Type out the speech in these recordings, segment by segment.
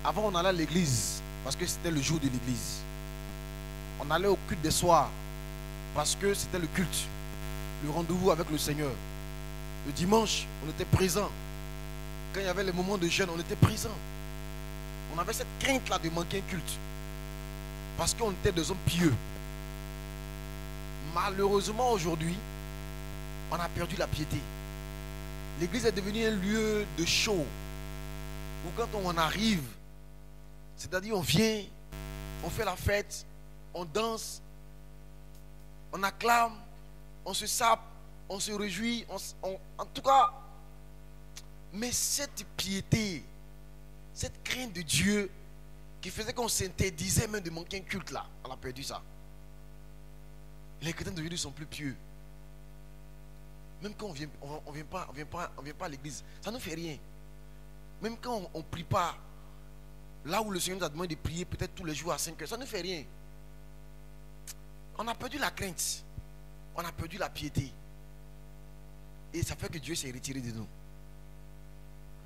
Avant, on allait à l'église parce que c'était le jour de l'église. On allait au culte des soirs parce que c'était le culte, le rendez-vous avec le Seigneur. Le dimanche, on était présent. Quand il y avait les moments de jeûne, on était présent. On avait cette crainte-là de manquer un culte parce qu'on était des hommes pieux. Malheureusement, aujourd'hui, on a perdu la piété. L'église est devenue un lieu de show où quand on arrive, c'est-à-dire on vient, on fait la fête, on danse, on acclame, on se sape, on se réjouit, en tout cas. Mais cette piété, cette crainte de Dieu qui faisait qu'on s'interdisait même de manquer un culte là, on a perdu ça. Les chrétiens d'aujourd'hui sont plus pieux. Même quand on vient pas à l'église, ça ne fait rien. Même quand on ne prie pas, là où le Seigneur nous a demandé de prier peut-être tous les jours à 5 heures, ça ne fait rien. On a perdu la crainte. On a perdu la piété. Et ça fait que Dieu s'est retiré de nous.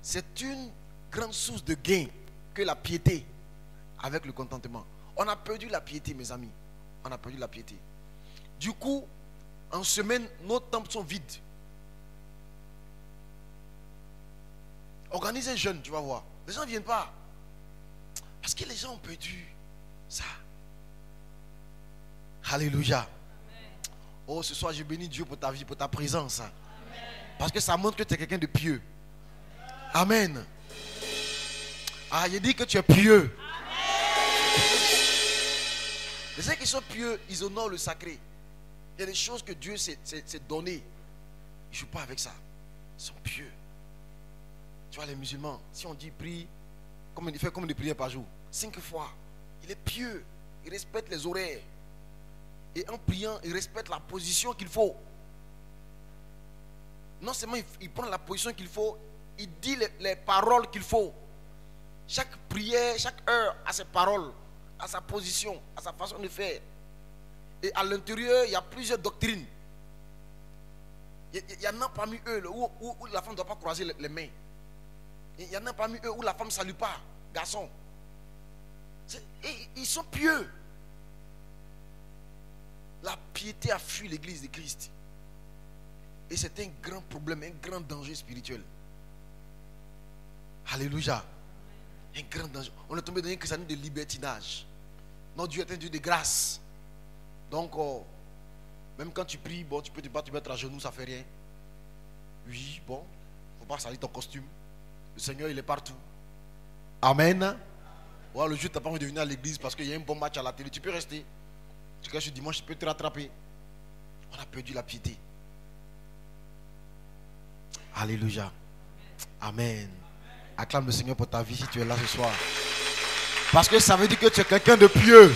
C'est une grande source de gain que la piété avec le contentement. On a perdu la piété, mes amis. On a perdu la piété. Du coup, en semaine, nos temples sont vides. Organise un jeûne, tu vas voir. Les gens ne viennent pas. Parce que les gens ont perdu ça. Alléluia. Amen. Oh, ce soir, je bénis Dieu pour ta vie, pour ta présence. Amen. Parce que ça montre que tu es quelqu'un de pieux. Amen. Ah, il dit que tu es pieux. Amen. Les gens qui sont pieux, ils honorent le sacré. Il y a des choses que Dieu s'est donné. Ils ne jouent pas avec ça. Ils sont pieux. Tu vois, les musulmans, si on dit prie, comme il fait combien de prières par jour? 5 fois. Il est pieux. Il respecte les horaires. Et en priant, il respecte la position qu'il faut. Non seulement il prend la position qu'il faut, il dit les paroles qu'il faut. Chaque prière, chaque heure a ses paroles, a sa position, a sa façon de faire. Et à l'intérieur, il y a plusieurs doctrines. Il y en a parmi eux où la femme ne doit pas croiser les mains. Il y en a parmi eux où la femme ne salue pas, garçon. Et ils sont pieux. La piété a fui l'église de Christ. Et c'est un grand problème, un grand danger spirituel. Alléluia. Un grand danger. On est tombé dans une christianisme de libertinage. Non, Dieu est un Dieu de grâce. Donc, même quand tu pries, bon, tu peux te mettre à genoux, ça ne fait rien. Oui, bon, il ne faut pas salir ton costume. Le Seigneur, il est partout. Amen. Ouais, le jour où tu n'as pas envie de venir à l'église parce qu'il y a un bon match à la télé, tu peux rester. Tu sais, ce dimanche, tu peux te rattraper. On a perdu la piété. Alléluia. Amen. Acclame le Seigneur pour ta vie si tu es là ce soir. Parce que ça veut dire que tu es quelqu'un de pieux.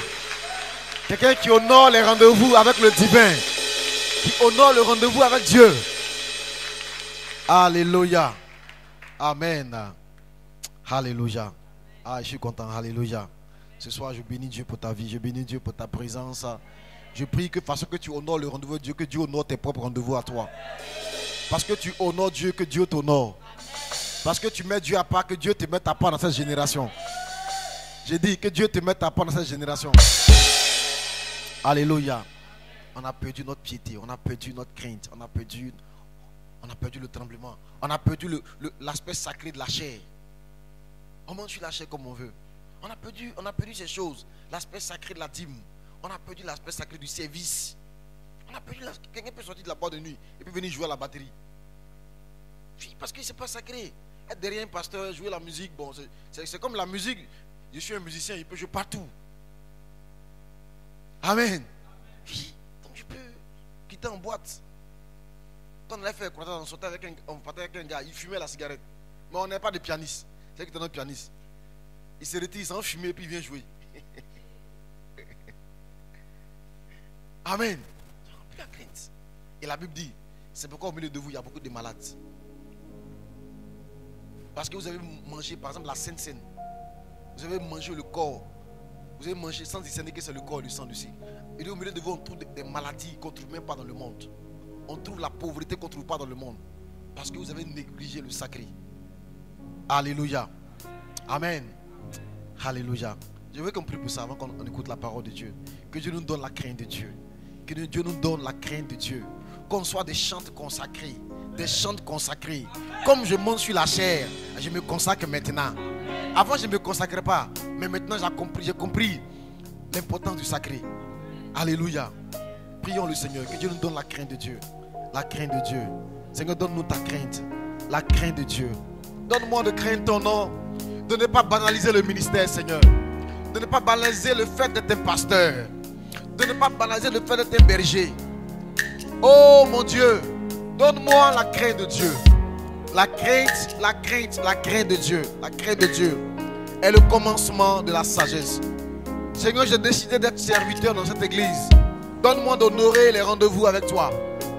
Quelqu'un qui honore les rendez-vous avec le divin. Qui honore le rendez-vous avec Dieu. Alléluia. Amen. Alléluia. Ah, je suis content. Alléluia. Ce soir, je bénis Dieu pour ta vie. Je bénis Dieu pour ta présence. Je prie que parce que tu honores le rendez-vous de Dieu, que Dieu honore tes propres rendez-vous à toi. Parce que tu honores Dieu, que Dieu t'honore. Parce que tu mets Dieu à part, que Dieu te mette à part dans cette génération. J'ai dit que Dieu te mette à part dans cette génération. Alléluia. On a perdu notre piété, on a perdu notre crainte, on a perdu le tremblement, on a perdu l'aspect sacré de la chair. On mange la chair comme on veut. On a perdu ces choses. L'aspect sacré de la dîme. On a perdu l'aspect sacré du service. On a perdu quelqu'un peut sortir de la boîte de nuit et puis venir jouer à la batterie. Oui, parce que c'est pas sacré. Être derrière un pasteur, jouer la musique, bon, c'est comme la musique. Je suis un musicien, il peut jouer partout. Amen. Oui, donc je peux quitter en boîte. Quand on allait faire croisade, on partait avec un gars, il fumait la cigarette. Mais on n'est pas de pianiste. C'est qu'il était notre pianiste. Il se retire, il s'en fume et puis il vient jouer. Amen. Plus la crainte. Et la Bible dit, c'est pourquoi au milieu de vous, il y a beaucoup de malades. Parce que vous avez mangé, par exemple, la Sainte Seine. Vous avez mangé le corps. Vous avez mangé sans discerner que c'est le corps et le sang du Seigneur. Et au milieu de vous, on trouve des maladies qu'on ne trouve même pas dans le monde. On trouve la pauvreté qu'on ne trouve pas dans le monde. Parce que vous avez négligé le sacré. Alléluia. Amen. Alléluia. Je veux qu'on prie pour ça avant qu'on écoute la parole de Dieu. Que Dieu nous donne la crainte de Dieu. Que Dieu nous donne la crainte de Dieu. Qu'on soit des chantes consacrés. Des chantes consacrés. Comme je monte sur la chair, je me consacre maintenant. Avant, je ne me consacrais pas. Mais maintenant, j'ai compris l'importance du sacré. Alléluia. Prions le Seigneur. Que Dieu nous donne la crainte de Dieu. La crainte de Dieu. Seigneur, donne-nous ta crainte. La crainte de Dieu. Donne-moi de craindre ton nom. De ne pas banaliser le ministère, Seigneur. De ne pas banaliser le fait d'être un pasteur. De ne pas banaliser le fait d'être un berger. Oh mon Dieu, donne-moi la crainte de Dieu. La crainte de Dieu. La crainte de Dieu est le commencement de la sagesse. Seigneur, j'ai décidé d'être serviteur dans cette église. Donne-moi d'honorer les rendez-vous avec toi.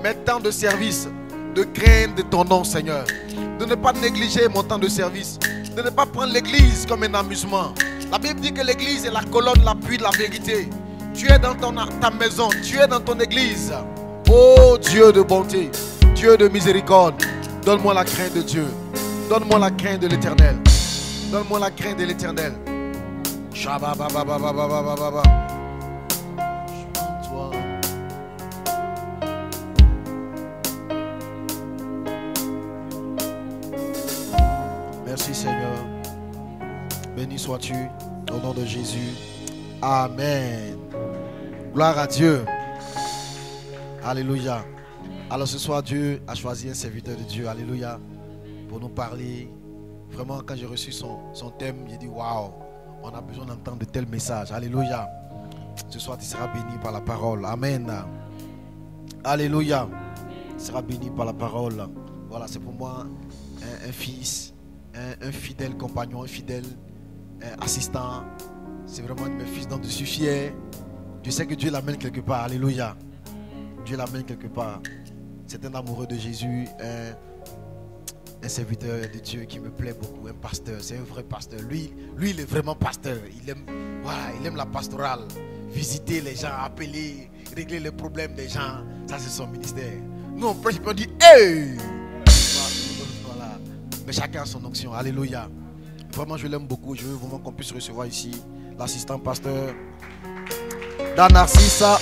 Mes temps de service, de crainte de ton nom, Seigneur. De ne pas négliger mon temps de service. De ne pas prendre l'église comme un amusement. La Bible dit que l'église est la colonne, l'appui de la vérité. Tu es dans ta maison, tu es dans ton église. Oh Dieu de bonté, Dieu de miséricorde, donne-moi la crainte de Dieu. Donne-moi la crainte de l'Éternel. Donne-moi la crainte de l'Éternel. Merci Seigneur. Béni sois-tu au nom de Jésus. Amen. Gloire à Dieu. Alléluia. Alors ce soir, Dieu a choisi un serviteur de Dieu. Alléluia. Pour nous parler. Vraiment, quand j'ai reçu son thème, j'ai dit waouh, on a besoin d'entendre de tels messages. Alléluia. Ce soir, tu seras béni par la parole. Amen. Alléluia. Tu seras béni par la parole. Voilà, c'est pour moi un fils, un fidèle compagnon, un fidèle assistant. C'est vraiment un de mes fils dont je suis fier. Je sais que Dieu l'amène quelque part. Alléluia. Dieu l'amène quelque part. C'est un amoureux de Jésus, un serviteur de Dieu qui me plaît beaucoup, un pasteur. C'est un vrai pasteur. Lui, il est vraiment pasteur. Il aime la pastorale. Visiter les gens, appeler, régler les problèmes des gens. Ça, c'est son ministère. Nous, on prêche, on dit hey! Voilà. Mais chacun a son onction. Alléluia. Vraiment, je l'aime beaucoup. Je veux vraiment qu'on puisse recevoir ici l'assistant pasteur Dan Narcissa.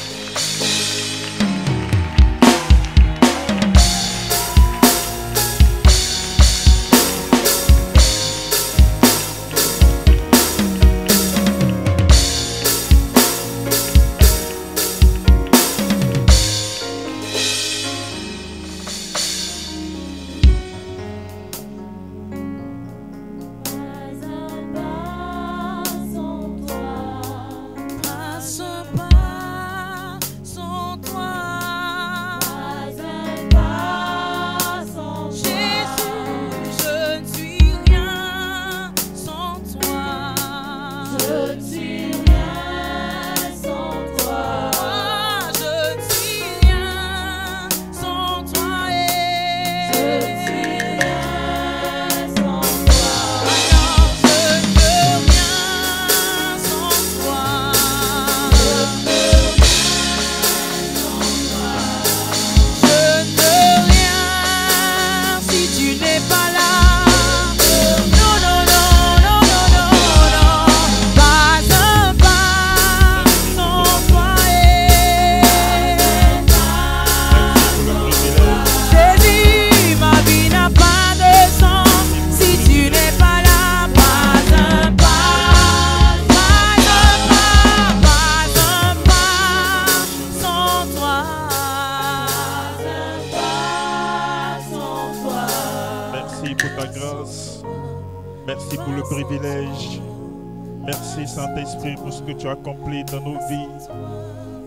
Merci pour le privilège. Merci Saint-Esprit pour ce que tu as accompli dans nos vies.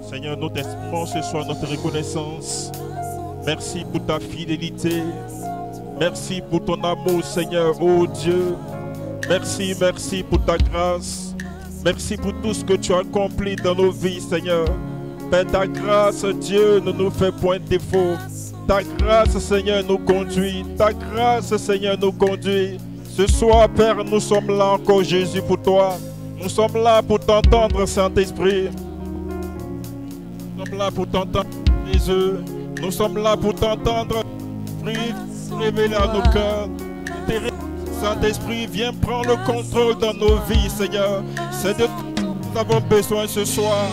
Seigneur, nous t'exprimons ce soir notre reconnaissance. Merci pour ta fidélité. Merci pour ton amour, Seigneur, oh Dieu. Merci, merci pour ta grâce. Merci pour tout ce que tu as accompli dans nos vies, Seigneur. Père, ta grâce, Dieu, ne nous fait point défaut. Ta grâce, Seigneur, nous conduit. Ta grâce, Seigneur, nous conduit. Ce soir, Père, nous sommes là encore, Jésus, pour toi. Nous sommes là pour t'entendre, Saint-Esprit. Nous sommes là pour t'entendre, Jésus. Nous sommes là pour t'entendre, révéler à nos cœurs. Saint-Esprit, viens prendre le contrôle dans nos vies, Seigneur. C'est de nous avons besoin ce soir.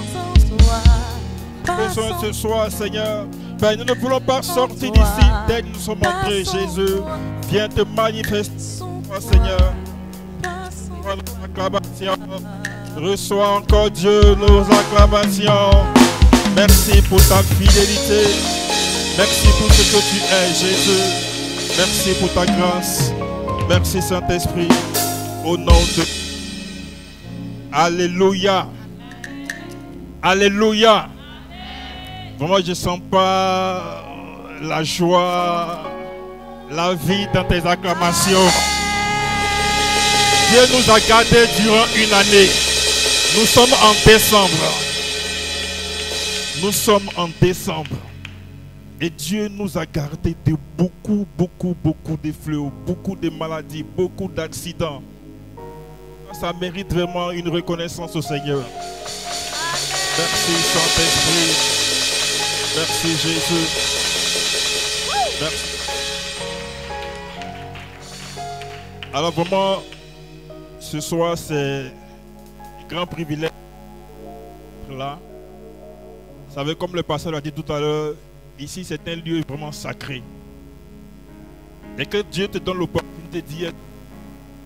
Besoin ce soir, Seigneur. Père, nous ne voulons pas sortir d'ici dès que nous sommes entrés, Jésus. Viens te manifester, Seigneur. Nos acclamations. Reçois encore, Dieu, nos acclamations. Merci pour ta fidélité. Merci pour ce que tu es, Jésus. Merci pour ta grâce. Merci, Saint-Esprit. Au nom de... Alléluia. Alléluia. Vraiment, je ne sens pas la joie, la vie dans tes acclamations. Dieu nous a gardés durant une année. Nous sommes en décembre. Nous sommes en décembre. Et Dieu nous a gardés de beaucoup de fléaux, beaucoup de maladies, beaucoup d'accidents. Ça mérite vraiment une reconnaissance au Seigneur. Merci Saint-Esprit. Merci Jésus. Merci. Alors vraiment, ce soir c'est un grand privilège d'être là. Vous savez, comme le pasteur l'a dit tout à l'heure, ici c'est un lieu vraiment sacré. Et que Dieu te donne l'opportunité d'y être,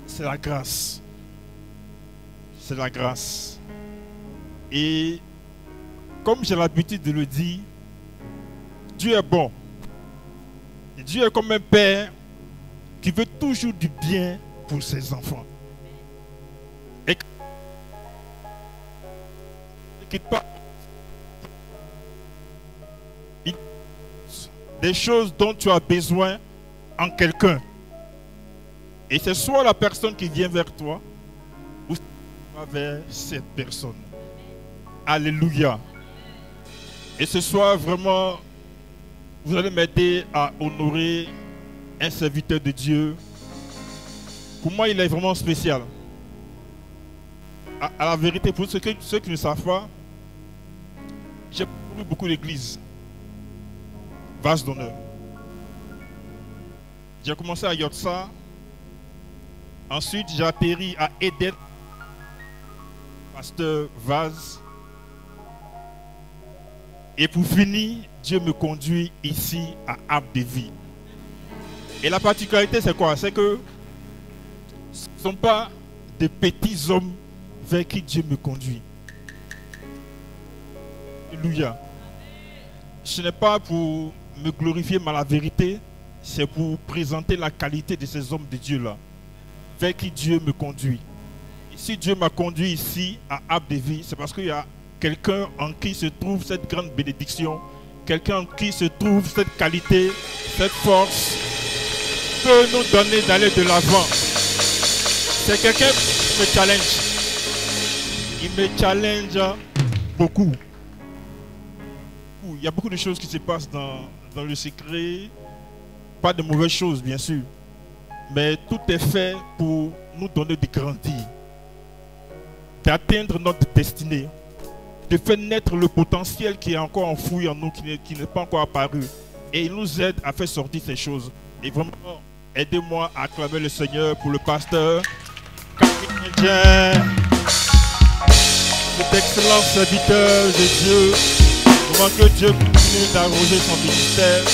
c'est la grâce. C'est la grâce. Et comme j'ai l'habitude de le dire, Dieu est bon. Et Dieu est comme un père qui veut toujours du bien pour ses enfants. Et ne quitte pas des choses dont tu as besoin en quelqu'un. Et c'est soit la personne qui vient vers toi ou vers cette personne. Alléluia. Et ce soir, vraiment, vous allez m'aider à honorer un serviteur de Dieu. Pour moi, il est vraiment spécial. À la vérité, pour ceux qui ne savent pas, j'ai beaucoup d'églises. Vase d'honneur. J'ai commencé à Yotsa. Ensuite, j'ai atterri à Eden. Pasteur Vase. Et pour finir, Dieu me conduit ici à Arbre-de-Vie. Et la particularité, c'est quoi? C'est que ce ne sont pas des petits hommes vers qui Dieu me conduit. Alléluia. Ce n'est pas pour me glorifier, mais la vérité, c'est pour présenter la qualité de ces hommes de Dieu-là, vers qui Dieu me conduit. Et si Dieu m'a conduit ici à Arbre-de-Vie, c'est parce qu'il y a quelqu'un en qui se trouve cette grande bénédiction, quelqu'un en qui se trouve cette qualité, cette force, peut nous donner d'aller de l'avant. C'est quelqu'un qui me challenge. Il me challenge beaucoup. Il y a beaucoup de choses qui se passent dans le secret. Pas de mauvaises choses, bien sûr. Mais tout est fait pour nous donner de grandir, d'atteindre notre destinée, de faire naître le potentiel qui est encore enfoui en nous, qui n'est pas encore apparu. Et il nous aide à faire sortir ces choses. Et vraiment, aidez-moi à acclamer le Seigneur pour le pasteur Capitaine, cet excellent serviteur de Dieu. Vraiment que Dieu continue d'arroser son ministère,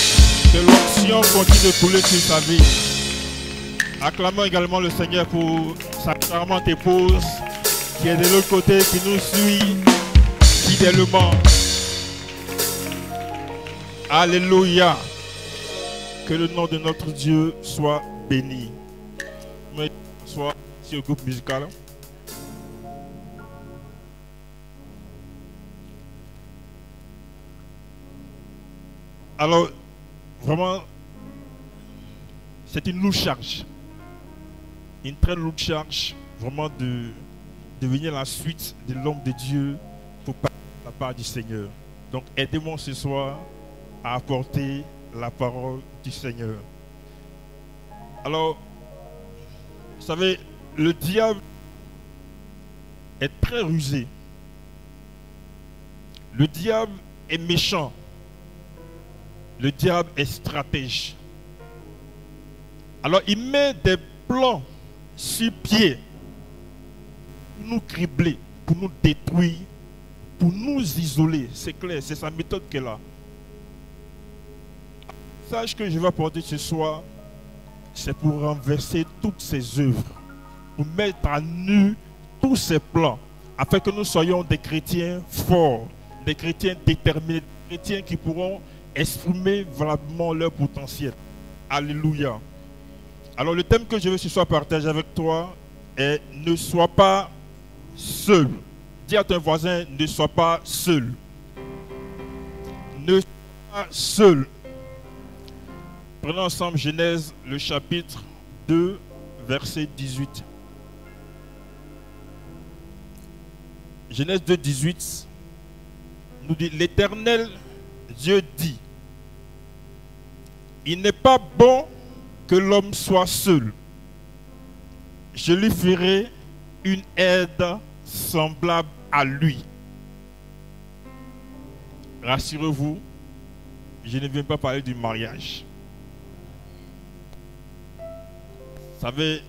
que l'onction continue de couler sur sa vie. Acclamons également le Seigneur pour sa charmante épouse qui est de l'autre côté, qui nous suit fidèlement. Alléluia. Que le nom de notre Dieu soit béni. Soit sur le groupe musical. Alors, vraiment, c'est une lourde charge. Une très lourde charge, vraiment, de devenir la suite de l'homme de Dieu pour la part du Seigneur. Donc, aidez-moi ce soir à apporter la parole du Seigneur. Alors, vous savez, le diable est très rusé. Le diable est méchant. Le diable est stratège. Alors, il met des plans sur pied pour nous cribler, pour nous détruire, pour nous isoler. C'est clair, c'est sa méthode qu'elle a. Le message que je vais apporter ce soir, c'est pour renverser toutes ses œuvres, pour mettre à nu tous ses plans, afin que nous soyons des chrétiens forts, des chrétiens déterminés, des chrétiens qui pourront exprimer valablement leur potentiel. Alléluia. Alors le thème que je veux ce soir partager avec toi est « Ne sois pas seul ». Dis à ton voisin « Ne sois pas seul ». Ne sois pas seul. Prenons ensemble Genèse, le chapitre 2, verset 18. Genèse 2, 18 nous dit, l'Éternel Dieu dit, il n'est pas bon que l'homme soit seul. Je lui ferai une aide semblable à lui. Rassurez-vous, je ne viens pas parler du mariage. Vous savez,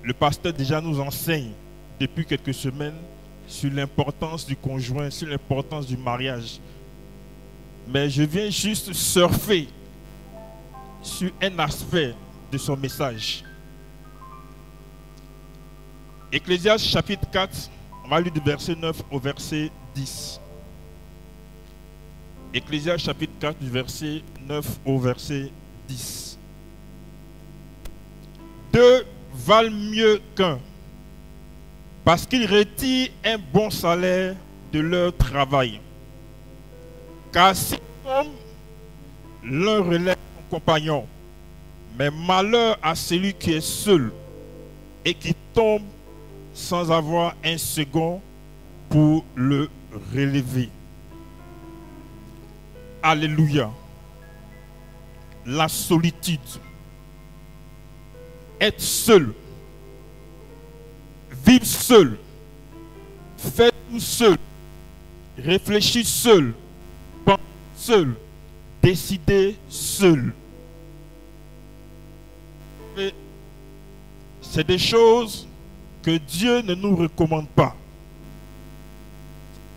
le pasteur déjà nous enseigne depuis quelques semaines sur l'importance du conjoint, sur l'importance du mariage. Mais je viens juste surfer sur un aspect de son message. Ecclésiaste chapitre 4, on va lire du verset 9 au verset 10. Ecclésiaste chapitre 4, du verset 9 au verset 10. Deux valent mieux qu'un, parce qu'ils retirent un bon salaire de leur travail. Car si l'un relève son compagnon, mais malheur à celui qui est seul et qui tombe sans avoir un second pour le relever. Alléluia. La solitude. Être seul. Vivre seul. Faire tout seul. Réfléchir seul. Penser seul. Décider seul. C'est des choses que Dieu ne nous recommande pas.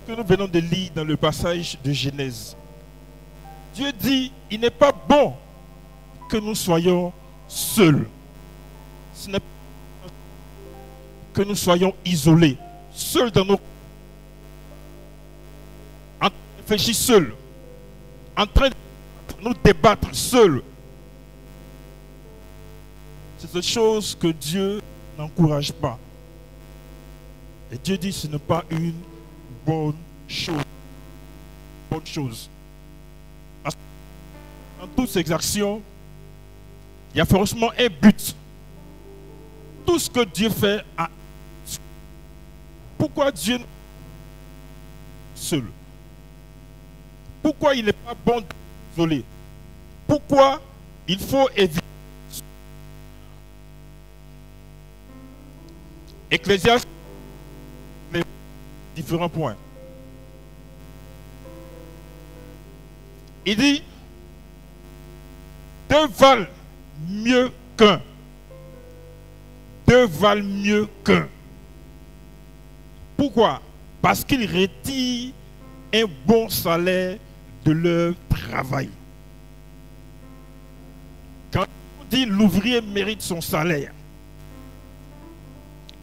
Que nous venons de lire dans le passage de Genèse. Dieu dit, il n'est pas bon que nous soyons seuls. Ce n'est pas que nous soyons isolés, seuls dans nos... en train de réfléchir seuls, en train de nous débattre seuls. C'est des choses que Dieu n'encourage pas. Et Dieu dit, ce n'est pas une bonne chose. Bonne chose. Parce que dans toutes ces actions, il y a forcément un but. Tout ce que Dieu fait a... Pourquoi Dieu seul? Pourquoi il n'est pas bon d'isoler? Pourquoi il faut éviter? Ecclésiaste, les différents points. Il dit, deux valent mieux qu'un. Deux valent mieux qu'un. Pourquoi? Parce qu'ils retirent un bon salaire de leur travail. Quand on dit l'ouvrier mérite son salaire,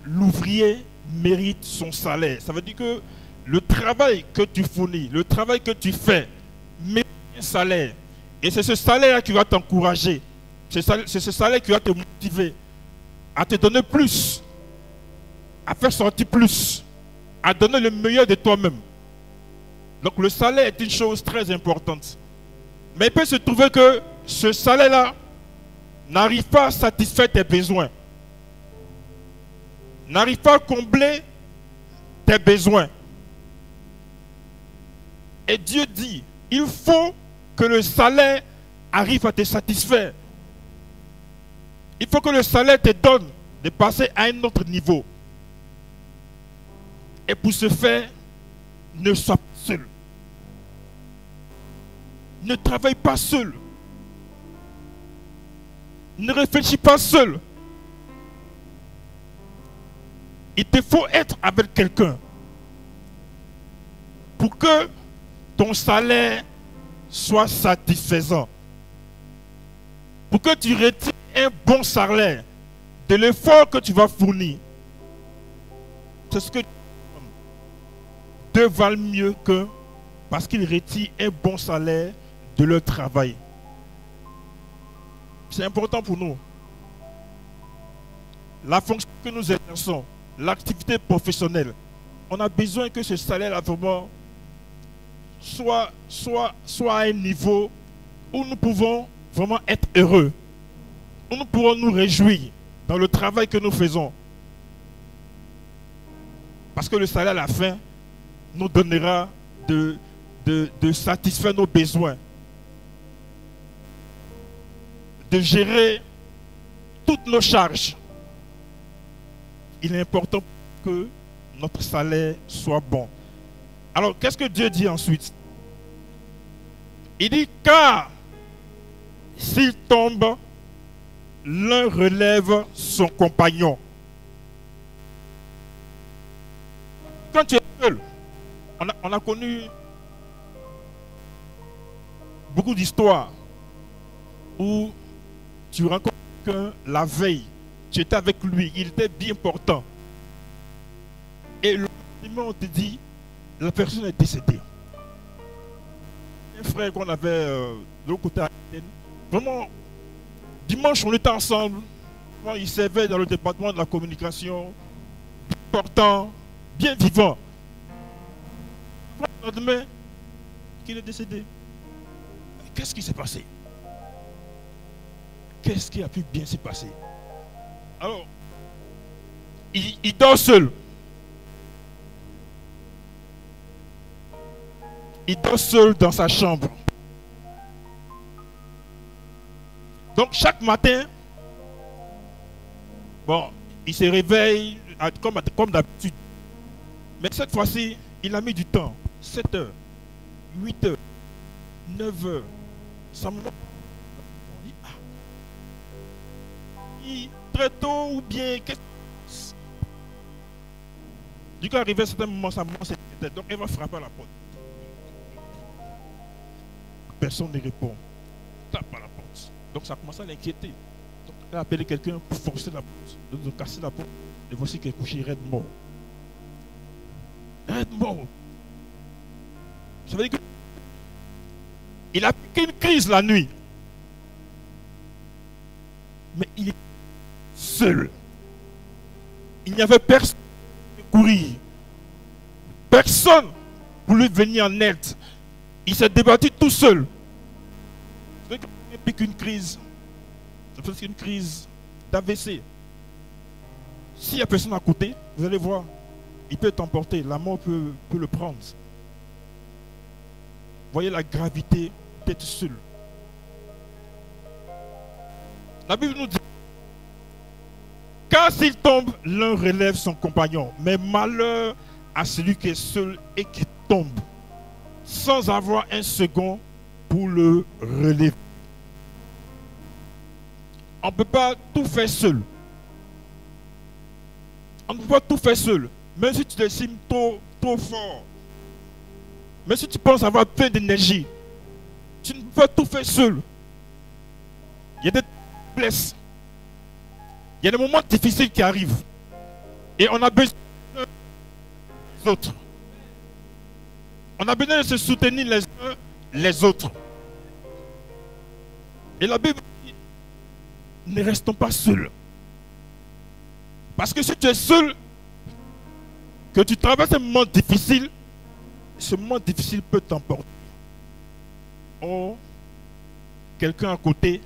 l'ouvrier mérite son salaire. Ça veut dire que le travail que tu fournis, le travail que tu fais, mérite un salaire. Et c'est ce salaire qui va t'encourager. C'est ce salaire qui va te motiver à te donner plus, à faire sortir plus, à donner le meilleur de toi-même. Donc le salaire est une chose très importante. Mais il peut se trouver que ce salaire-là n'arrive pas à satisfaire tes besoins. N'arrive pas à combler tes besoins. Et Dieu dit, il faut que le salaire arrive à te satisfaire. Il faut que le salaire te donne de passer à un autre niveau. Et pour ce faire, ne sois pas seul. Ne travaille pas seul. Ne réfléchis pas seul. il te faut être avec quelqu'un pour que ton salaire soit satisfaisant. Pour que tu retires un bon salaire de l'effort que tu vas fournir. C'est ce que deux valent mieux que parce qu'ils retirent un bon salaire de leur travail. C'est important pour nous. La fonction que nous exerçons, l'activité professionnelle, on a besoin que ce salaire-là vraiment soit à un niveau où nous pouvons vraiment être heureux, où nous pourrons nous réjouir dans le travail que nous faisons. Parce que le salaire à la fin nous donnera de satisfaire nos besoins, de gérer toutes nos charges. Il est important que notre salaire soit bon. Alors, qu'est-ce que Dieu dit ensuite? Il dit, car s'il tombe, l'un relève son compagnon. Quand tu es seul, on a connu beaucoup d'histoires où tu rencontres quelqu'un la veille, tu étais avec lui, il était bien portant. Et le lendemain, on te dit, la personne est décédée. Un frère qu'on avait de l'autre côté à Athènes, vraiment, dimanche, on était ensemble. Il servait dans le département de la communication, bien portant, bien vivant. Le lendemain, qu'il est décédé. Qu'est-ce qui s'est passé? Qu'est-ce qui a pu bien se passer? Alors, il dort seul. Il dort seul dans sa chambre. Donc chaque matin, bon, il se réveille comme d'habitude. Mais cette fois-ci, il a mis du temps. 7 heures, 8 heures, 9 heures. Ça me... Très tôt ou bien... Du coup, arrivé à un certain moment, sa maman s'est dit, donc elle va frapper à la porte. Personne ne répond. Tape à la porte. Donc ça commence à l'inquiéter. Donc elle a appelé quelqu'un pour forcer la porte, de casser la porte. Et voici qu'il est couché raide mort. Raide mort. Ça veut dire qu'il a piqué une crise la nuit. Mais il est seul. Il n'y avait personne pour courir. Personne pour lui venir en aide. Il s'est débattu tout seul. Il pique une crise. C'est une crise d'AVC. S'il n'y a personne à côté, vous allez voir, il peut t'emporter. La mort peut le prendre. Voyez la gravité d'être seul. La Bible nous dit, car s'il tombe, l'un relève son compagnon. Mais malheur à celui qui est seul et qui tombe, sans avoir un second pour le relever. On ne peut pas tout faire seul. On ne peut pas tout faire seul. Même si tu t'estimes trop fort. Même si tu penses avoir plein d'énergie. Tu ne peux pas tout faire seul. Il y a des blesses. Il y a des moments difficiles qui arrivent. Et on a besoin des autres. On a besoin de se soutenir les uns les autres. Et la Bible dit, ne restons pas seuls. Parce que si tu es seul, que tu traverses un moment difficile, ce moment difficile peut t'emporter. Or, quelqu'un à côté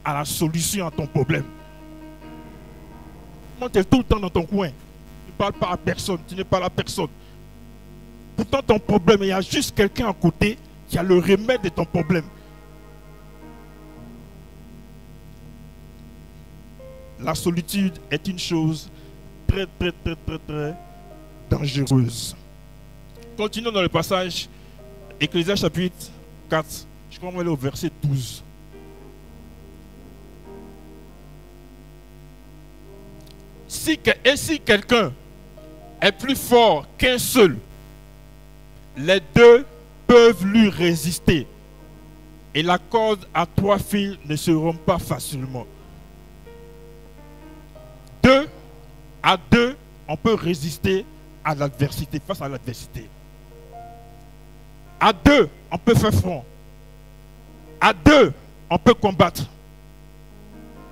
a la solution à ton problème. Tu es tout le temps dans ton coin. Tu ne parles pas à personne, tu n'es pas la personne. Pourtant, ton problème, il y a juste quelqu'un à côté qui a le remède de ton problème. La solitude est une chose très dangereuse. Continuons dans le passage, Ecclésiaste chapitre 4, je crois qu'on va aller au verset 12. Et si quelqu'un est plus fort qu'un seul, les deux peuvent lui résister. Et la corde à 3 fils ne se rompt pas facilement. À deux, on peut résister à l'adversité, face à l'adversité. À deux, on peut faire front. À deux, on peut combattre.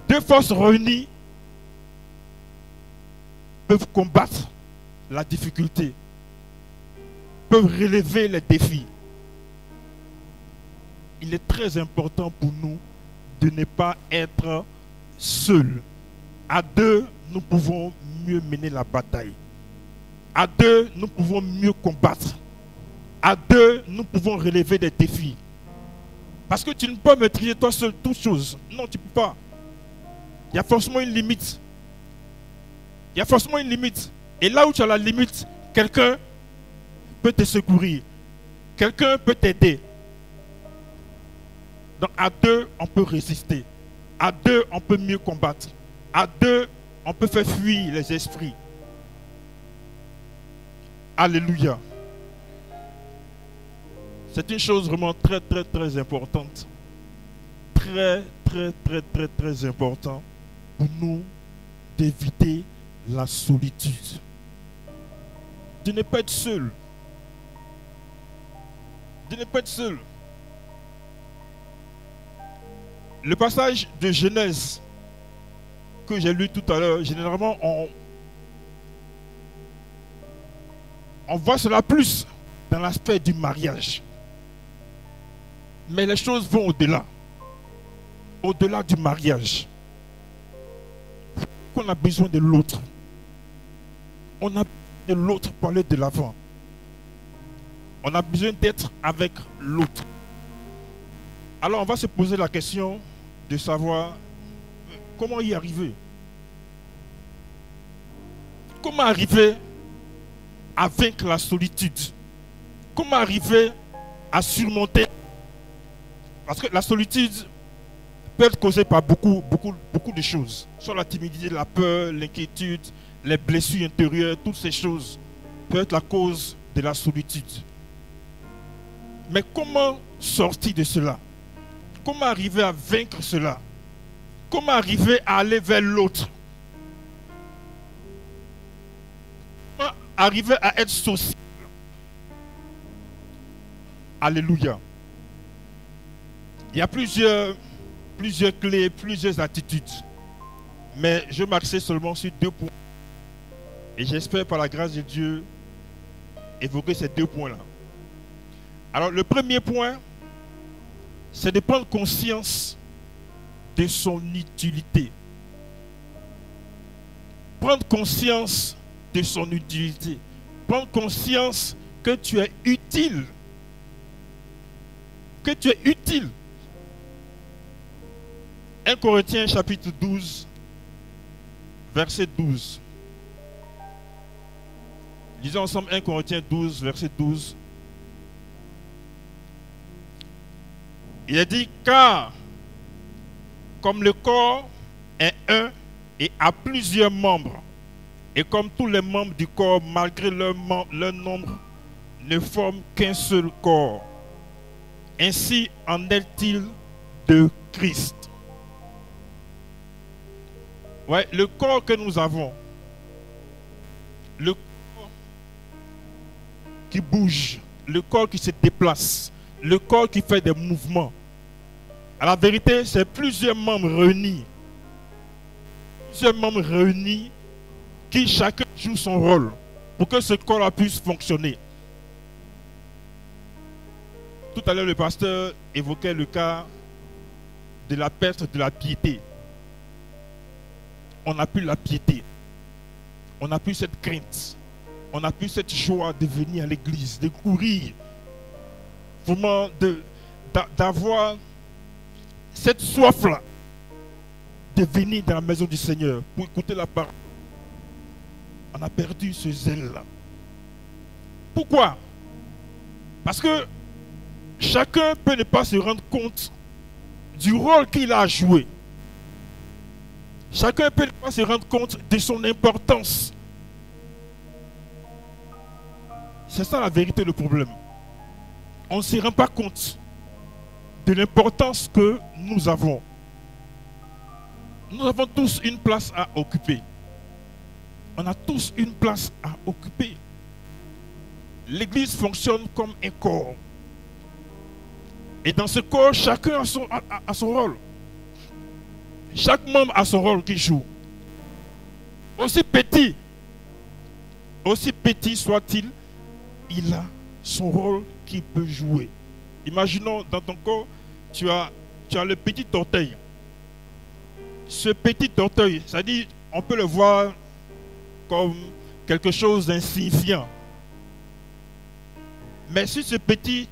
Deux forces réunies peuvent combattre la difficulté, peuvent relever les défis. Il est très important pour nous de ne pas être seuls. À deux, nous pouvons mieux mener la bataille. À deux, nous pouvons mieux combattre. À deux, nous pouvons relever des défis. Parce que tu ne peux pas maîtriser toi seul toutes choses. Non, tu ne peux pas. Il y a forcément une limite. Il y a forcément une limite. Et là où tu as la limite, quelqu'un peut te secourir. Quelqu'un peut t'aider. Donc à deux, on peut résister. À deux, on peut mieux combattre. À deux, on peut faire fuir les esprits. Alléluia. C'est une chose vraiment très, très, très importante. Très, très, très, très, très important pour nous d'éviter la solitude. De ne pas être seul. De ne pas être seul. Le passage de Genèse que j'ai lu tout à l'heure, généralement, on voit cela plus dans l'aspect du mariage. Mais les choses vont au-delà. Au-delà du mariage. On a besoin de l'autre. On a besoin de l'autre pour aller de l'avant. On a besoin d'être avec l'autre. Alors on va se poser la question de savoir comment y arriver. Comment arriver à vaincre la solitude? Comment arriver à surmonter? Parce que la solitude peut être causée par beaucoup de choses. Soit la timidité, la peur, l'inquiétude, les blessures intérieures, toutes ces choses peuvent être la cause de la solitude. Mais comment sortir de cela? Comment arriver à vaincre cela? Comment arriver à aller vers l'autre? Comment arriver à être sociable? Alléluia. Il y a plusieurs clés, plusieurs attitudes. Mais je m'axerai seulement sur 2 points. Et j'espère par la grâce de Dieu évoquer ces 2 points-là. Alors le premier point, c'est de prendre conscience de son utilité. Prendre conscience de son utilité. Prendre conscience que tu es utile. Que tu es utile. 1 Corinthiens chapitre 12, verset 12. Lisons ensemble 1 Corinthiens 12, verset 12. Il a dit, car comme le corps est un et a plusieurs membres, et comme tous les membres du corps, malgré leur nombre, ne forment qu'un seul corps, ainsi en est-il de Christ. Ouais, le corps que nous avons, le corps qui bouge, le corps qui se déplace, le corps qui fait des mouvements. À la vérité, c'est plusieurs membres réunis. Plusieurs membres réunis qui chacun joue son rôle pour que ce corps puisse fonctionner. Tout à l'heure, le pasteur évoquait le cas de la perte de la piété. On n'a plus la piété. On n'a plus cette crainte. On n'a plus cette joie de venir à l'église, de courir. Vraiment d'avoir cette soif-là de venir dans la maison du Seigneur pour écouter la parole. On a perdu ce zèle-là. Pourquoi? Parce que chacun peut ne pas se rendre compte du rôle qu'il a à jouer. Chacun peut ne pas se rendre compte de son importance. C'est ça la vérité, le problème. On ne se rend pas compte de l'importance que nous avons. Nous avons tous une place à occuper. On a tous une place à occuper. L'Église fonctionne comme un corps. Et dans ce corps, chacun a son rôle. Chaque membre a son rôle qu'il joue. Aussi petit soit-il, il a son rôle qu'il peut jouer. Imaginons dans ton corps, tu as le petit orteil. Ce petit orteil, c'est-à-dire, on peut le voir comme quelque chose d'insignifiant. Mais si ce petit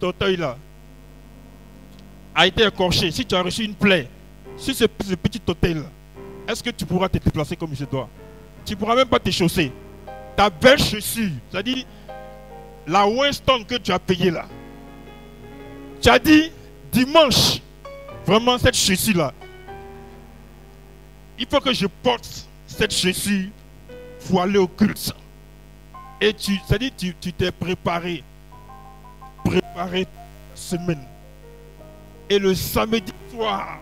orteil-là a été écorché, si tu as reçu une plaie, si ce petit orteil-là, est-ce que tu pourras te déplacer comme il se doit? Tu ne pourras même pas te chausser. Ta belle chaussure, c'est-à-dire la Winston que tu as payée là. Tu as dit, dimanche, vraiment cette chaussure-là, il faut que je porte cette chaussure pour aller au culte. Et c'est-à-dire tu t'es préparé la semaine. Et le samedi soir,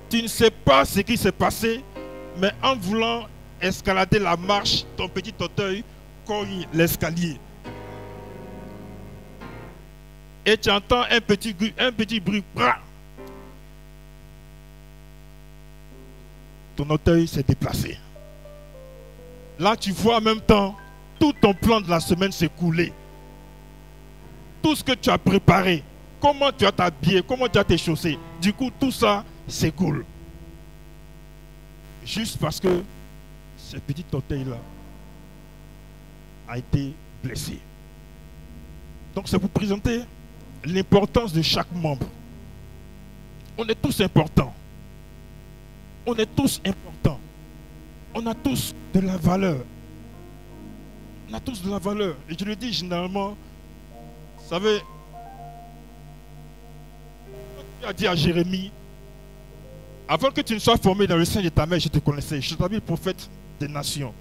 tu ne sais pas ce qui s'est passé, mais en voulant escalader la marche, ton petit orteil cogne l'escalier. Et tu entends un petit bruit. Ton orteil s'est déplacé. Là, tu vois en même temps tout ton plan de la semaine s'écouler. Tout ce que tu as préparé, comment tu as t'habillé, comment tu as tes chaussées. Du coup, tout ça s'écoule. Juste parce que ce petit orteil-là a été blessé. Donc, c'est pour présenter l'importance de chaque membre. On est tous importants. On est tous importants. On a tous de la valeur. On a tous de la valeur. Et je le dis généralement, vous savez, Dieu a dit à Jérémie, avant que tu ne sois formé dans le sein de ta mère, je te connaissais. Je t'avais le prophète des nations.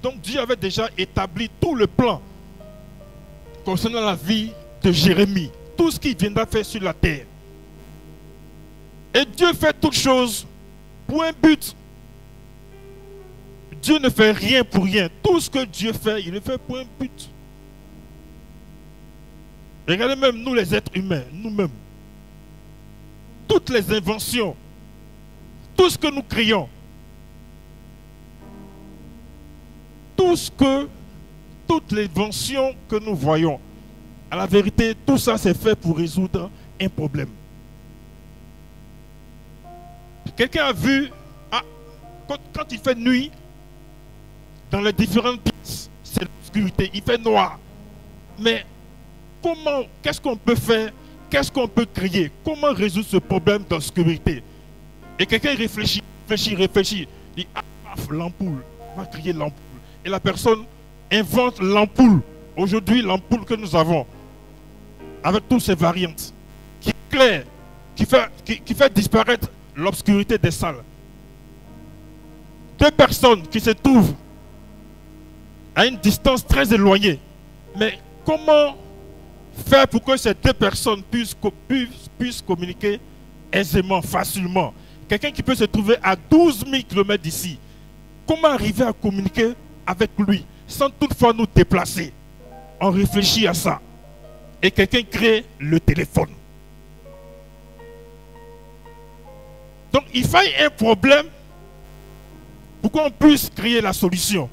Donc Dieu avait déjà établi tout le plan concernant la vie de Jérémie. Tout ce qu'il viendra faire sur la terre. Et Dieu fait toutes choses pour un but. Dieu ne fait rien pour rien. Tout ce que Dieu fait, il le fait pour un but. Regardez même nous les êtres humains, nous-mêmes. Toutes les inventions, tout ce que nous créons, toutes les inventions que nous voyons, à la vérité, tout ça c'est fait pour résoudre un problème. Quelqu'un a vu, quand il fait nuit, dans les différentes pièces, c'est l'obscurité, il fait noir. Mais comment, qu'est-ce qu'on peut faire, qu'est-ce qu'on peut créer, comment résoudre ce problème d'obscurité? Et quelqu'un réfléchit, il dit, ah, l'ampoule, on va créer l'ampoule. Et la personne invente l'ampoule. Aujourd'hui, l'ampoule que nous avons, avec toutes ces variantes, qui est claire, qui fait disparaître l'obscurité des salles. Deux personnes qui se trouvent à une distance très éloignée. Mais comment faire pour que ces deux personnes puissent communiquer aisément, facilement? Quelqu'un qui peut se trouver à 12 000 km d'ici, comment arriver à communiquer avec lui sans toutefois nous déplacer? On réfléchit à ça. Et quelqu'un crée le téléphone. Donc il faut un problème pour qu'on puisse créer la solution.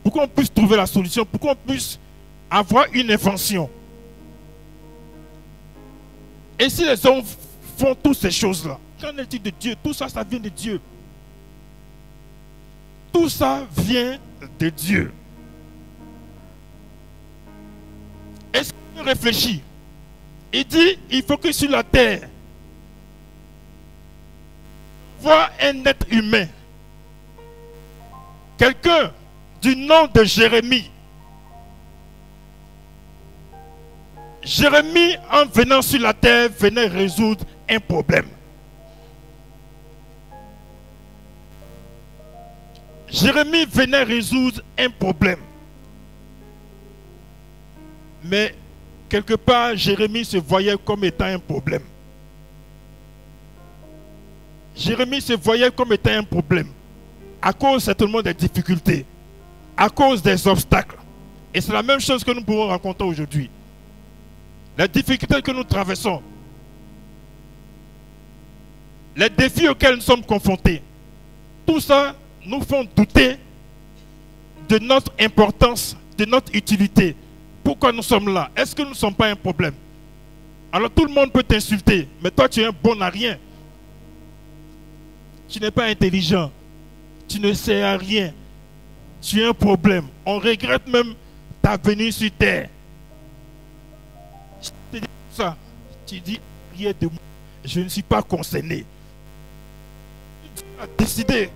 Pour qu'on puisse trouver la solution. Pour qu'on puisse avoir une invention. Et si les hommes font toutes ces choses-là, qu'en est-il de Dieu? Tout ça, ça vient de Dieu. Tout ça vient de Dieu. Est-ce qu'on réfléchit? Il dit, il faut que sur la terre, voir un être humain, quelqu'un du nom de Jérémie. Jérémie, en venant sur la terre, venait résoudre un problème. Jérémie venait résoudre un problème. Mais quelque part, Jérémie se voyait comme étant un problème. Jérémie se voyait comme étant un problème. À cause certainement des difficultés. À cause des obstacles. Et c'est la même chose que nous pouvons rencontrer aujourd'hui. Les difficultés que nous traversons. Les défis auxquels nous sommes confrontés. Tout ça nous font douter de notre importance, de notre utilité. Pourquoi nous sommes là? Est-ce que nous ne sommes pas un problème? Alors tout le monde peut t'insulter, mais toi tu es un bon à rien. Tu n'es pas intelligent. Tu ne sais à rien. Tu es un problème. On regrette même ta venue sur terre. Je te dis ça. Tu dis rien de moi. Je ne suis pas concerné. Tu as décidé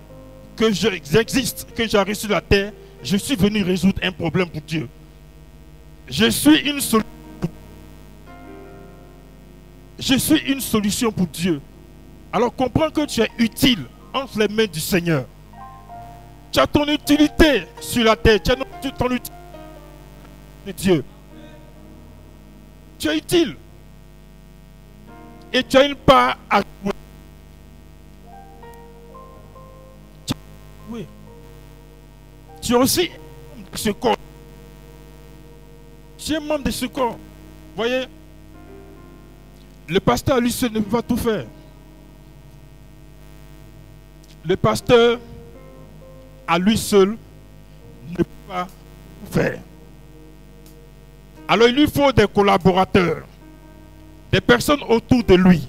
que j'existe, que j'arrive sur la terre. Je suis venu résoudre un problème pour Dieu. Je suis une solution. Je suis une solution pour Dieu. Alors comprends que tu es utile entre les mains du Seigneur. Tu as ton utilité sur la terre. Tu as ton utilité de Dieu. Tu es utile. Et tu as une part à jouer. Oui. Tu es aussi membre de ce corps. Tu es membre de ce corps. Voyez, le pasteur, lui seul, ne peut pas tout faire. Le pasteur, à lui seul, ne peut pas tout faire. Alors il lui faut des collaborateurs, des personnes autour de lui,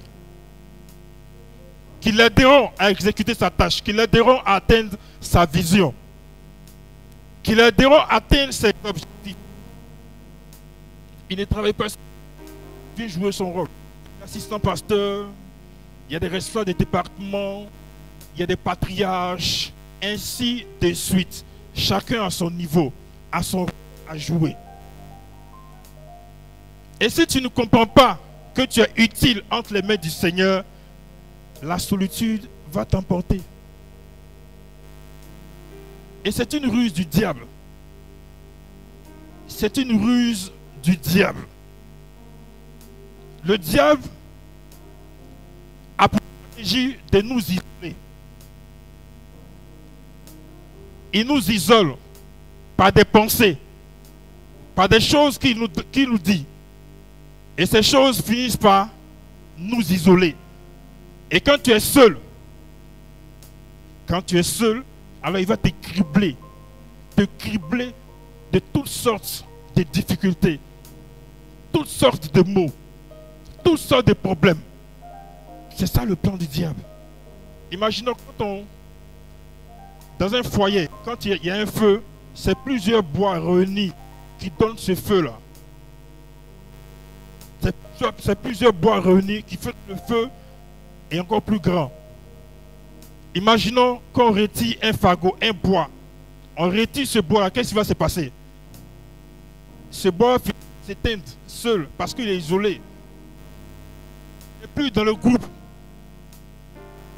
qui l'aideront à exécuter sa tâche, qui l'aideront à atteindre sa vision, qui l'aideront à atteindre ses objectifs. Il ne travaille pas seul, il vient jouer son rôle. L'assistant pasteur, il y a des responsables des départements, il y a des patriarches, ainsi de suite. Chacun à son niveau, à son rôle à jouer. Et si tu ne comprends pas que tu es utile entre les mains du Seigneur, la solitude va t'emporter. Et c'est une ruse du diable. C'est une ruse du diable. Le diable a pour stratégie de nous isoler. Il nous isole par des pensées, par des choses qu'il nous dit. Et ces choses finissent par nous isoler. Et quand tu es seul, alors il va te cribler de toutes sortes de difficultés, toutes sortes de maux, toutes sortes de problèmes. C'est ça le plan du diable. Imaginons dans un foyer, quand il y a un feu, c'est plusieurs bois réunis qui donnent ce feu-là. C'est plusieurs bois réunis qui font que le feu est encore plus grand. Imaginons qu'on retire un fagot, un bois. On retire ce bois-là, qu'est-ce qui va se passer? Ce bois va s'éteindre seul parce qu'il est isolé. Il n'est plus dans le groupe.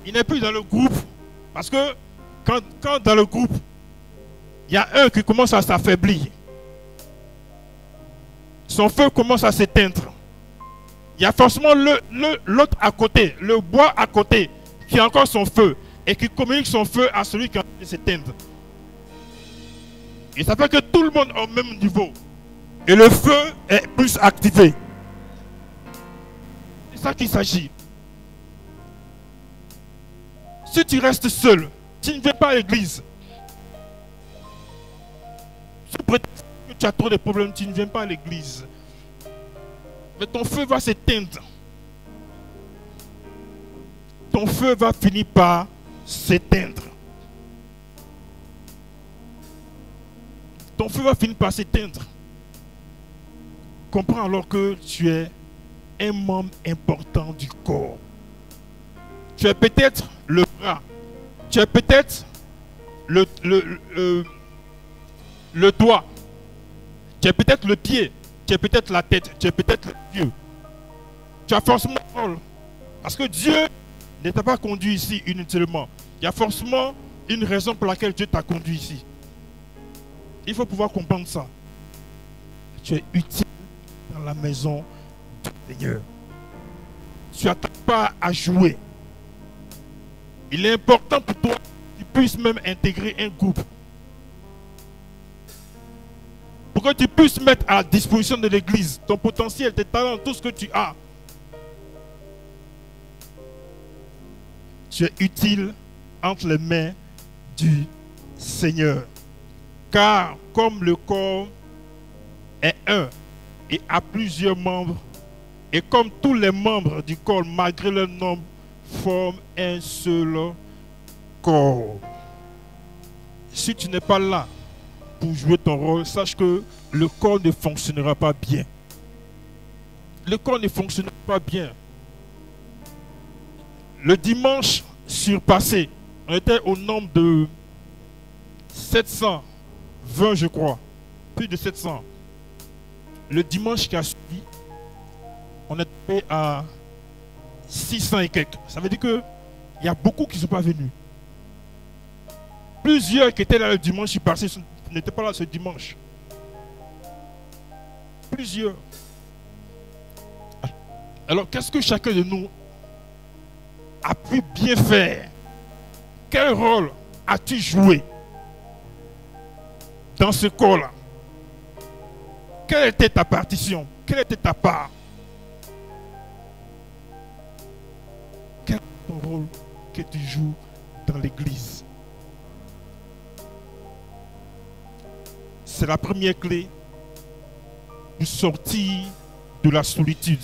Il n'est plus dans le groupe parce que quand dans le groupe, il y a un qui commence à s'affaiblir. Son feu commence à s'éteindre. Il y a forcément l'autre à côté, le bois à côté, qui a encore son feu et qui communique son feu à celui qui est en train de s'éteindre. Et ça fait que tout le monde est au même niveau. Et le feu est plus activé. C'est ça qu'il s'agit. Si tu restes seul, tu ne viens pas à l'église. Sous prétexte que tu as trop de problèmes, tu ne viens pas à l'église. Mais ton feu va s'éteindre. Ton feu va finir par s'éteindre. Ton feu va finir par s'éteindre. Comprends alors que tu es un membre important du corps. Tu es peut-être le bras. Tu es peut-être le doigt. Tu es peut-être le pied. Tu es peut-être la tête. Tu es peut-être Dieu. Tu as forcément un rôle. Parce que Dieu ne t'a pas conduit ici inutilement. Il y a forcément une raison pour laquelle Dieu t'a conduit ici. Il faut pouvoir comprendre ça. Tu es utile dans la maison du Seigneur. Tu n'as pas à jouer. Il est important pour toi que tu puisses même intégrer un groupe. Pour que tu puisses mettre à la disposition de l'église ton potentiel, tes talents, tout ce que tu as. Tu es utile entre les mains du Seigneur. Car comme le corps est un et a plusieurs membres, et comme tous les membres du corps, malgré leur nombre, forment un seul corps. Si tu n'es pas là pour jouer ton rôle, sache que le corps ne fonctionnera pas bien. Le corps ne fonctionnera pas bien. Le dimanche surpassé, on était au nombre de 720, je crois. Plus de 700. Le dimanche qui a suivi, on était à 600 et quelques. Ça veut dire qu'il y a beaucoup qui ne sont pas venus. Plusieurs qui étaient là le dimanche passé n'étaient pas là ce dimanche. Plusieurs. Alors, qu'est-ce que chacun de nous a pu bien faire? Quel rôle as-tu joué dans ce corps-là? Quelle était ta partition? Quelle était ta part? Quel est ton rôle que tu joues dans l'église? C'est la première clé pour sortir de la solitude.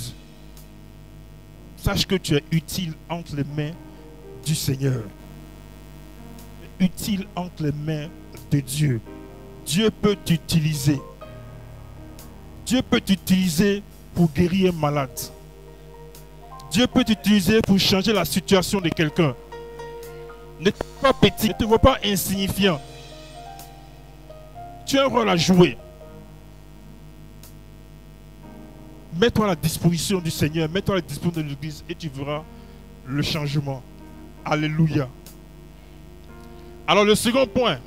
Sache que tu es utile entre les mains du Seigneur. Utile entre les mains de Dieu. Dieu peut t'utiliser. Dieu peut t'utiliser pour guérir un malade. Dieu peut t'utiliser pour changer la situation de quelqu'un. Ne te vois pas petit, ne te vois pas insignifiant. Tu as un rôle à jouer. Mets-toi à la disposition du Seigneur, mets-toi à la disposition de l'église et tu verras le changement. Alléluia. Alors le second point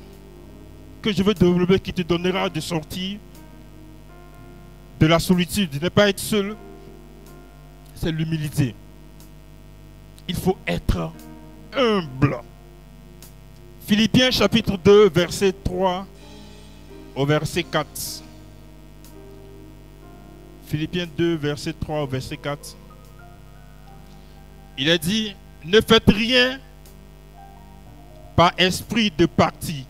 que je veux développer qui te donnera de sortir de la solitude, de ne pas être seul, c'est l'humilité. Il faut être humble. Philippiens chapitre 2, verset 3 au verset 4. Philippiens 2, verset 3 au verset 4. Il est dit, ne faites rien par esprit de parti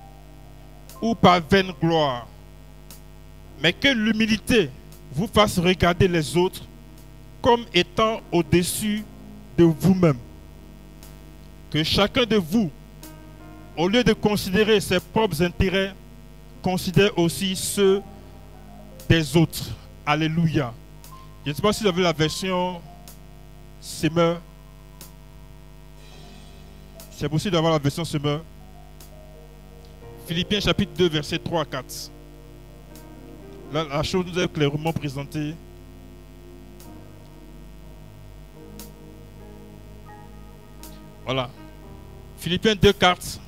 ou par vaine gloire, mais que l'humilité vous fasse regarder les autres comme étant au-dessus de vous-même. Que chacun de vous, au lieu de considérer ses propres intérêts, considère aussi ceux des autres. Alléluia. Je ne sais pas si vous avez la version Semeur. C'est possible d'avoir la version Semeur. Philippiens chapitre 2, verset 3 à 4. Là, la chose nous est clairement présentée. Voilà. Philippiens 2, 4.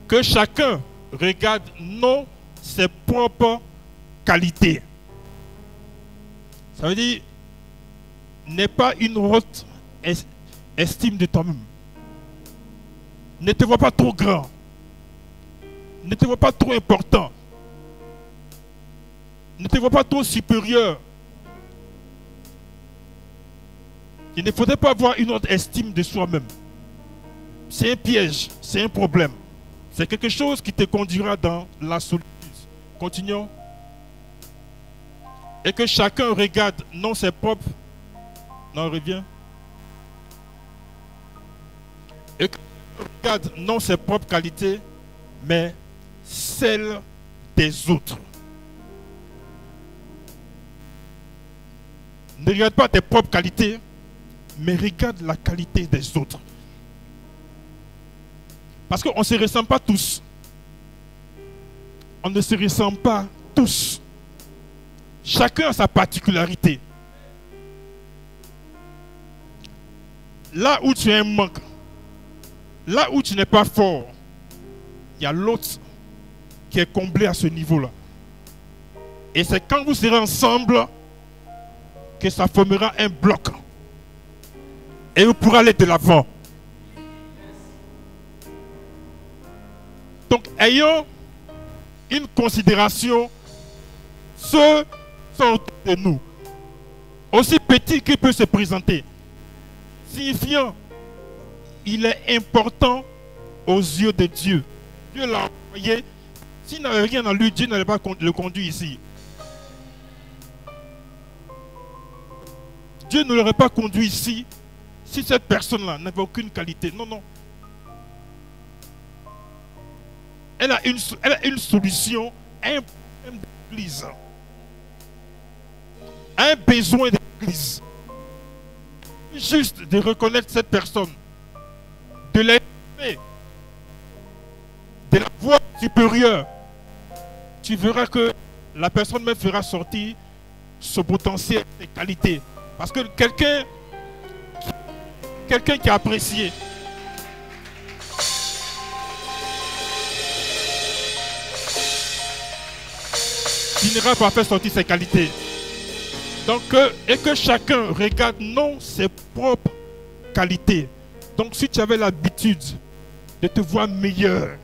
Que chacun regarde non ses propres qualités. Ça veut dire, n'aie pas une haute estime de toi-même. Ne te vois pas trop grand. Ne te vois pas trop important. Ne te vois pas trop supérieur. Il ne faudrait pas avoir une haute estime de soi-même. C'est un piège, c'est un problème. C'est quelque chose qui te conduira dans la solitude. Continuons. Et que chacun regarde non ses propres. Non, reviens. Et que chacun regarde non ses propres qualités, mais celles des autres. Ne regarde pas tes propres qualités, mais regarde la qualité des autres. Parce qu'on ne se ressemble pas tous. On ne se ressemble pas tous. Chacun a sa particularité. Là où tu as un manque, là où tu n'es pas fort, il y a l'autre qui est comblé à ce niveau-là. Et c'est quand vous serez ensemble que ça formera un bloc. Et vous pourrez aller de l'avant. Donc, ayons une considération, ceux sont autour de nous, aussi petit qu'il peut se présenter, signifiant, il est important aux yeux de Dieu. Dieu l'a envoyé. S'il n'avait rien en lui, Dieu n'allait pas le conduire ici. Dieu ne l'aurait pas conduit ici si cette personne-là n'avait aucune qualité. Non, non. Elle a une solution à un problème d'église. À un besoin d'église. Juste de reconnaître cette personne. De l'aimer. De la voix supérieure. Tu verras que la personne même fera sortir son potentiel, ses qualités. Parce que quelqu'un qui a apprécié, finira par faire sortir ses qualités. Donc, et que chacun regarde non ses propres qualités. Donc, si tu avais l'habitude de te voir meilleur,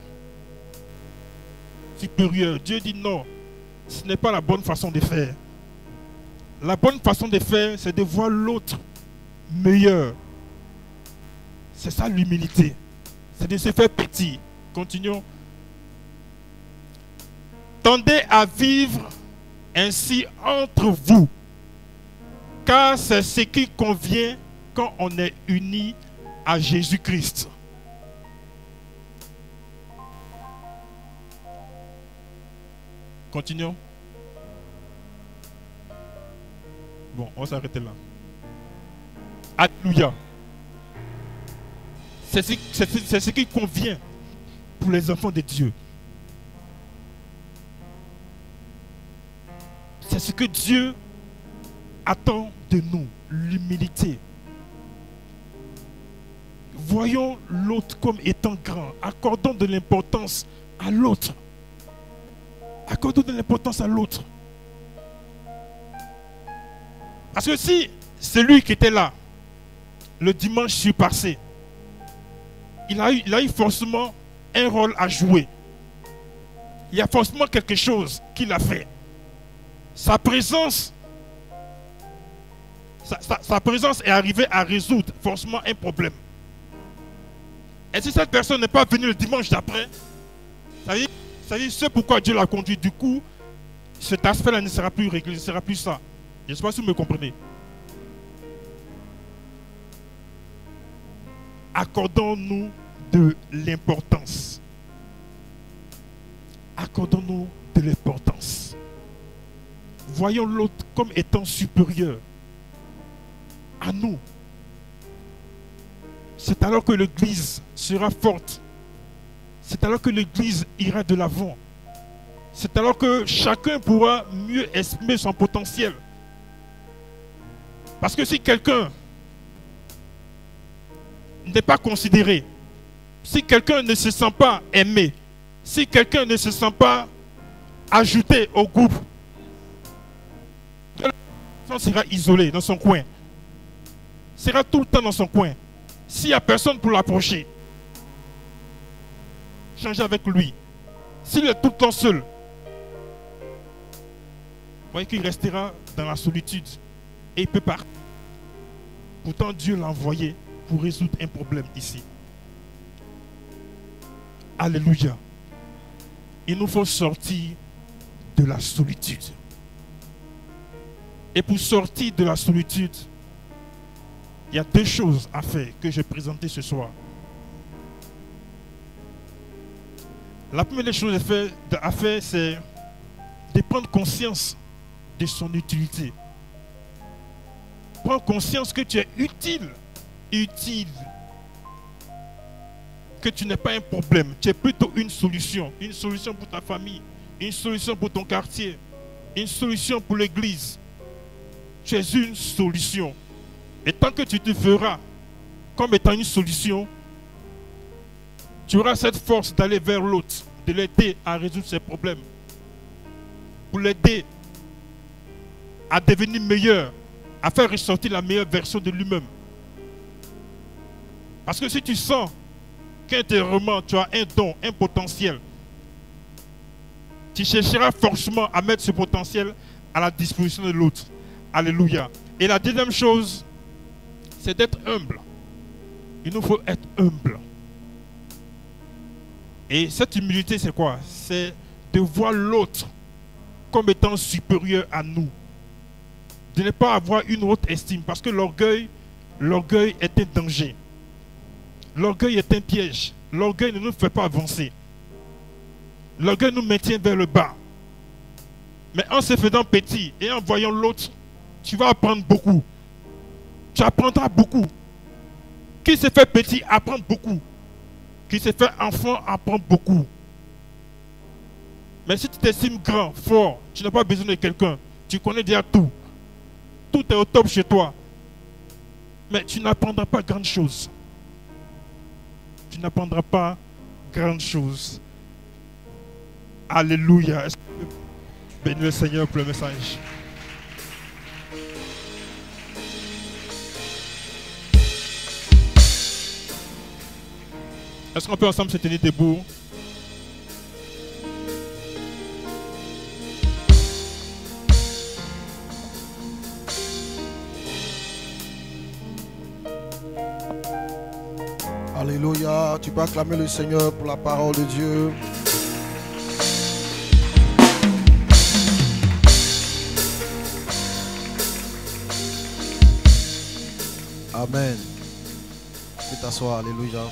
supérieur, Dieu dit non, ce n'est pas la bonne façon de faire. La bonne façon de faire, c'est de voir l'autre meilleur. C'est ça l'humilité. C'est de se faire petit. Continuons. Tendez à vivre ainsi entre vous, car c'est ce qui convient quand on est unis à Jésus-Christ. Continuons. Bon, on va s'arrêter là. Alléluia. C'est ce qui convient pour les enfants de Dieu. C'est ce que Dieu attend de nous, l'humilité. Voyons l'autre comme étant grand. Accordons de l'importance à l'autre. Accordons de l'importance à l'autre. Parce que si celui qui était là, le dimanche surpassé, il a eu forcément un rôle à jouer. Il y a forcément quelque chose qu'il a fait. Sa présence est arrivée à résoudre forcément un problème. Et si cette personne n'est pas venue le dimanche d'après, ça veut dire c'est pourquoi Dieu l'a conduit. Du coup, cet aspect-là ne sera plus réglé, ne sera plus ça. Je ne sais pas si vous me comprenez. Accordons-nous de l'importance. Accordons-nous de l'importance. Voyons l'autre comme étant supérieur à nous. C'est alors que l'Église sera forte. C'est alors que l'Église ira de l'avant. C'est alors que chacun pourra mieux exprimer son potentiel. Parce que si quelqu'un n'est pas considéré, si quelqu'un ne se sent pas aimé, si quelqu'un ne se sent pas ajouté au groupe, la personne sera isolée dans son coin. Sera tout le temps dans son coin. S'il n'y a personne pour l'approcher, changer avec lui. S'il est tout le temps seul, vous voyez qu'il restera dans la solitude. Et il peut partir. Pourtant, Dieu l'a envoyé pour résoudre un problème ici. Alléluia. Il nous faut sortir de la solitude. Et pour sortir de la solitude, il y a deux choses à faire que je vais présenter ce soir. La première chose à faire, c'est de prendre conscience de son utilité. Prends conscience que tu es utile. Que tu n'es pas un problème. Tu es plutôt une solution. Une solution pour ta famille. Une solution pour ton quartier. Une solution pour l'église. Tu es une solution. Et tant que tu te feras comme étant une solution, tu auras cette force d'aller vers l'autre. de l'aider à résoudre ses problèmes, pour l'aider à devenir meilleur, à faire ressortir la meilleure version de lui-même. Parce que si tu sens qu'intérieurement tu as un don, un potentiel, tu chercheras forcément à mettre ce potentiel à la disposition de l'autre. Alléluia. Et la deuxième chose, c'est d'être humble. Il nous faut être humble. Et cette humilité, c'est quoi? C'est de voir l'autre comme étant supérieur à nous. De ne pas avoir une haute estime. Parce que l'orgueil est un danger. L'orgueil est un piège. L'orgueil ne nous fait pas avancer. L'orgueil nous maintient vers le bas. Mais en se faisant petit et en voyant l'autre, tu vas apprendre beaucoup. Tu apprendras beaucoup. Qui se fait petit apprend beaucoup. Qui se fait enfant apprend beaucoup. Mais si tu t'estimes grand, fort, tu n'as pas besoin de quelqu'un. Tu connais déjà tout. Tout est au top chez toi. Mais tu n'apprendras pas grand chose. Tu n'apprendras pas grand chose. Alléluia. Bénis le Seigneur pour le message. Est-ce qu'on peut ensemble se tenir debout? Alléluia. Tu peux acclamer le Seigneur pour la parole de Dieu. Amen. Tu peux t'asseoir. Alléluia.